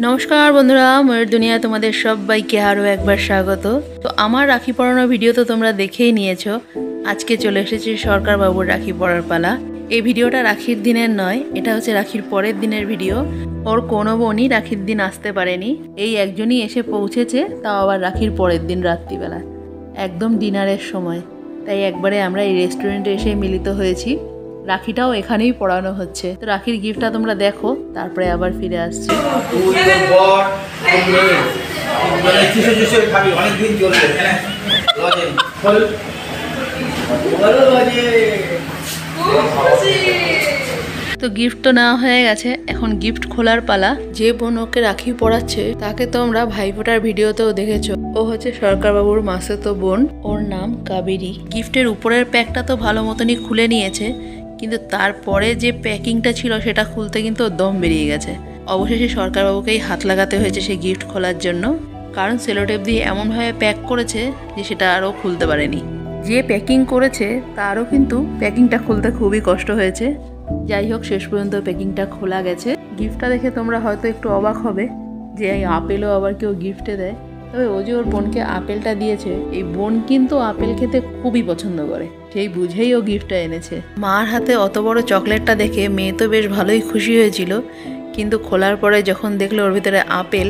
নমস্কার বন্ধুরা, ময়ূর দুনিয়া তোমাদের সবাইকে আরও একবার স্বাগত। তো আমার রাখি পরানো ভিডিও তো তোমরা দেখেই নিয়েছো। আজকে চলে এসেছে সরকার বাবুর রাখি পরার পালা। এই ভিডিওটা রাখির দিনের নয়, এটা হচ্ছে রাখির পরের দিনের ভিডিও। ওর কোনো বোনই রাখির দিন আসতে পারেনি, এই একজনই এসে পৌঁছেছে, তাও আবার রাখির পরের দিন রাত্রিবেলা, একদম ডিনারের সময়। তাই একবারে আমরা এই রেস্টুরেন্টে এসে মিলিত হয়েছি। রাখিটাও এখানেই পড়ানো হচ্ছে। তো রাখির গিফটটা তোমরা দেখো, তারপরে আবার ফিরে আসছি। তো গিফট তো নেওয়া হয়ে গেছে, এখন গিফট খোলার পালা। যে বোন ওকে রাখি পড়াচ্ছে তাকে তোমরা ভাইফোঁটার ভিডিওতেও দেখেছো। ও হচ্ছে সরকার বাবুর মাসেতো বোন, ওর নাম কাবেরী। গিফটের উপরের প্যাকটা তো ভালো মতনই খুলে নিয়েছে, কিন্তু তারপরে যে প্যাকিংটা ছিল সেটা খুলতে কিন্তু দম বেরিয়ে গেছে। অবশেষে সরকারবাবুকেই হাত লাগাতে হয়েছে সেই গিফট খোলার জন্য, কারণ সেলোটেপ দিয়ে এমনভাবে প্যাক করেছে যে সেটা আরও খুলতে পারেনি। যে প্যাকিং করেছে তারও কিন্তু প্যাকিংটা খুলতে খুবই কষ্ট হয়েছে। যাই হোক, শেষ পর্যন্ত প্যাকিংটা খোলা গেছে। গিফটটা দেখে তোমরা হয়তো একটু অবাক হবে যে এই আপেলও আবার কেউ গিফটে দেয়। তবে ও যে ওর বোনকে আপেলটা দিয়েছে, এই বোন কিন্তু আপেল খেতে খুবই পছন্দ করে, সেই বুঝেই ও গিফটটা এনেছে। মার হাতে অত বড় চকলেটটা দেখে মেয়ে তো বেশ ভালোই খুশি হয়েছিল, কিন্তু খোলার পরে যখন দেখলো ওর ভিতরে আপেল,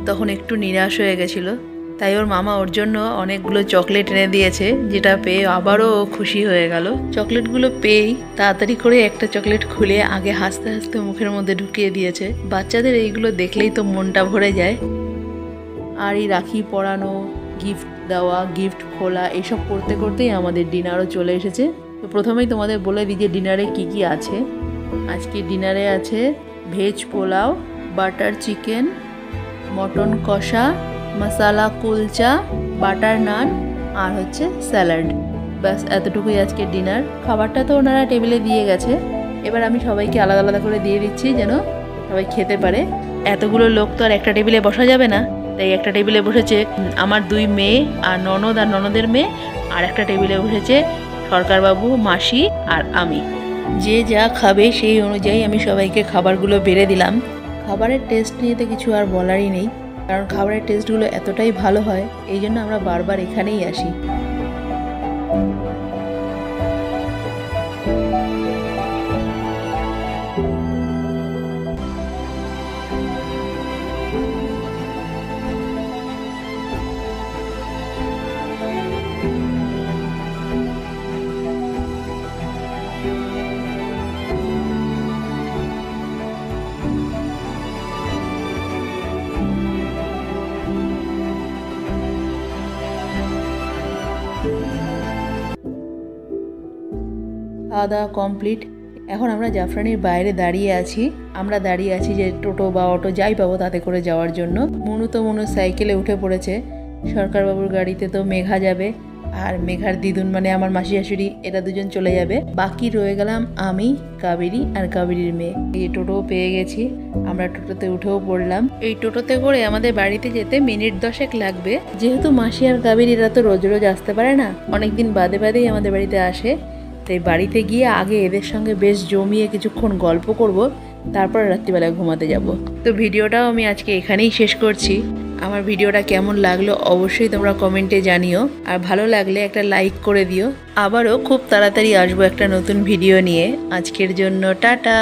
তখন একটু নিরাশ হয়ে গেছিলো। তাই ওর মামা ওর জন্য অনেকগুলো চকলেট এনে দিয়েছে, যেটা পেয়ে আবারও খুশি হয়ে গেল। চকলেটগুলো পেয়েই তাড়াতাড়ি করে একটা চকলেট খুলে আগে হাসতে হাসতে মুখের মধ্যে ঢুকিয়ে দিয়েছে। বাচ্চাদের এইগুলো দেখলেই তো মনটা ভরে যায়। আর এই রাখি পরানো, গিফট দেওয়া, গিফট খোলা, এইসব করতে করতেই আমাদের ডিনারও চলে এসেছে। তো প্রথমেই তোমাদের বলে দিই যে ডিনারে কি কি আছে। আজকে ডিনারে আছে veg pulao, butter chicken, mutton কষা, মশালা কুলচা, বাটার নান আর হচ্ছে স্যালাড। ব্যাস এতটুকুই আজকে ডিনার। খাবারটা তো ওনারা টেবিলে দিয়ে গেছে, এবার আমি সবাইকে আলাদা আলাদা করে দিয়ে দিচ্ছি যেন সবাই খেতে পারে। এতগুলো লোক তো আর একটা টেবিলে বসা যাবে না, তাই একটা টেবিলে বসেছে আমার 2 মেয়ে আর ননদ আর ননদের মেয়ে, আর একটা টেবিলে বসেছে সরকারবাবু, মাসি আর আমি। যে যা খাবে সেই অনুযায়ী আমি সবাইকে খাবারগুলো বেড়ে দিলাম। খাবারের টেস্ট নিয়ে তো কিছু আর বলারই নেই, কারণ খাবারের টেস্টগুলো এতটাই ভালো হয়, এই জন্য আমরা বারবার এখানেই আসি। খাওয়া দাওয়া কমপ্লিট। এখন আমরা জাফরানির বাইরে দাঁড়িয়ে আছি। আমরা দাঁড়িয়ে আছি যে টোটো বা অটো যাই পাবো তাতে করে যাওয়ার জন্য। মনু সাইকেলে উঠে পড়েছে। সরকারবাবুর গাড়িতে তো মেঘা যাবে, আর মেঘার দিদুন মানে আমার মাসি শাশুড়ি, এরা দুজন চলে যাবে। বাকি রয়ে গেলাম আমি, কাবেরী আর কাবেরীর মেয়ে। এই টোটো পেয়ে গেছি, আমরা টোটোতে উঠেও পড়লাম। এই টোটোতে করে আমাদের বাড়িতে যেতে মিনিট 10 লাগবে। যেহেতু মাসি আর কাবেরীরা তো রোজ রোজ আসতে পারে না, অনেকদিন বাদে বাদেই আমাদের বাড়িতে আসে, তাই বাড়িতে গিয়ে আগে এদের সঙ্গে বেশ জমিয়ে কিছুক্ষণ গল্প করব, তারপর রাত্রিবেলায় ঘুমাতে যাব। তো ভিডিওটাও আমি আজকে এখানেই শেষ করছি। আমার ভিডিওটা কেমন লাগলো অবশ্যই তোমরা কমেন্টে জানিও, আর ভালো লাগলে একটা লাইক করে দিও। আবারও খুব তাড়াতাড়ি আসবো একটা নতুন ভিডিও নিয়ে। আজকের জন্য টাটা।